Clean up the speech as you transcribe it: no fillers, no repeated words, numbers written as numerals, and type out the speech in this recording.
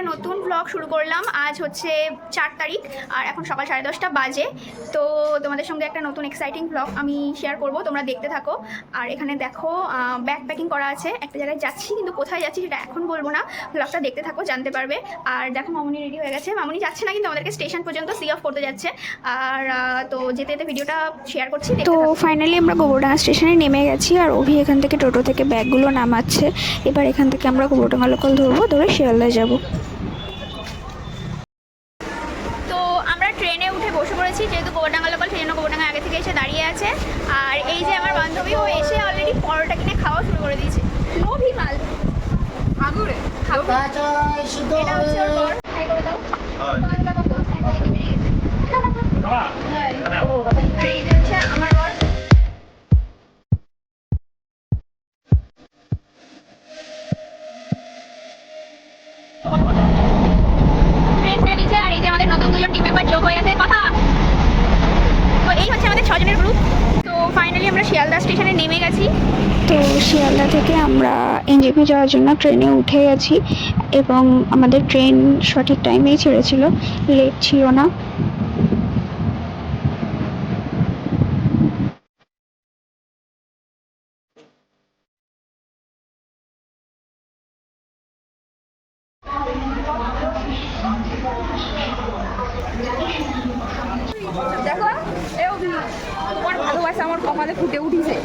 একটা নতুন ব্লগ শুরু করলাম। আজ হচ্ছে 4 তারিখ আর এখন সকাল 10:30 বাজে। তো তোমাদের সঙ্গে একটা নতুন এক্সাইটিং ব্লগ আমি শেয়ার করব, তোমরা দেখতে থাকো। আর এখানে দেখো ব্যাগ প্যাকিং করা আছে, একটা জায়গায় যাচ্ছি, কিন্তু কোথায় যাচ্ছি সেটা এখন বলবো না, ব্লগটা দেখতে থাকো, জানতে পারবে। আর দেখো মামুনি রেডি হয়ে গেছে, মামুনি যাচ্ছে না কিন্তু আমাদেরকে স্টেশন পর্যন্ত সি অফ করতে যাচ্ছে। আর তো যেতে যেতে ভিডিওটা শেয়ার করছি। তো ফাইনালি আমরা গোবরডাঙ্গা স্টেশনে নেমে গেছি আর অভি এখান থেকে টোটো থেকে ব্যাগগুলো নামাচ্ছে। এবার এখান থেকে আমরা গোবরডাঙ্গা লোকাল ধরবো, ধরে শিয়ালদায় যাব। তো আমরা ট্রেনে উঠে বসে পড়েছি, যেহেতু গোবরডাঙ্গা লোকাল সেই জন্য গোবরডাঙ্গা আগে থেকে এসে দাঁড়িয়ে আছে। আর এই যে আমার বান্ধবী, ও এসে অলরেডি পরোটা কিনে খাওয়া শুরু করে দিয়েছে। লোভী মাল আগুরে খাবো। এটা হচ্ছে ওর বর, হাই করে দাও। এই যে হচ্ছে আমার বর। আর এই যে আমাদের নতুন দুজন টিম মেম্বার যোগ হয়ে গেছে কথা। তো এই হচ্ছে আমাদের 6 জনের গ্রুপ। তো ফাইনালি আমরা শিয়ালদা স্টেশনে নেমে গেছি। তো শিয়ালদা থেকে আমরা এনজেপি যাওয়ার জন্য ট্রেনে উঠে গেছি এবং আমাদের ট্রেন সঠিক টাইমেই ছেড়েছিল, লেট ছিল না। দেখো তোমার ভালোবাসা আমার কপালে ফুটে উঠেছে।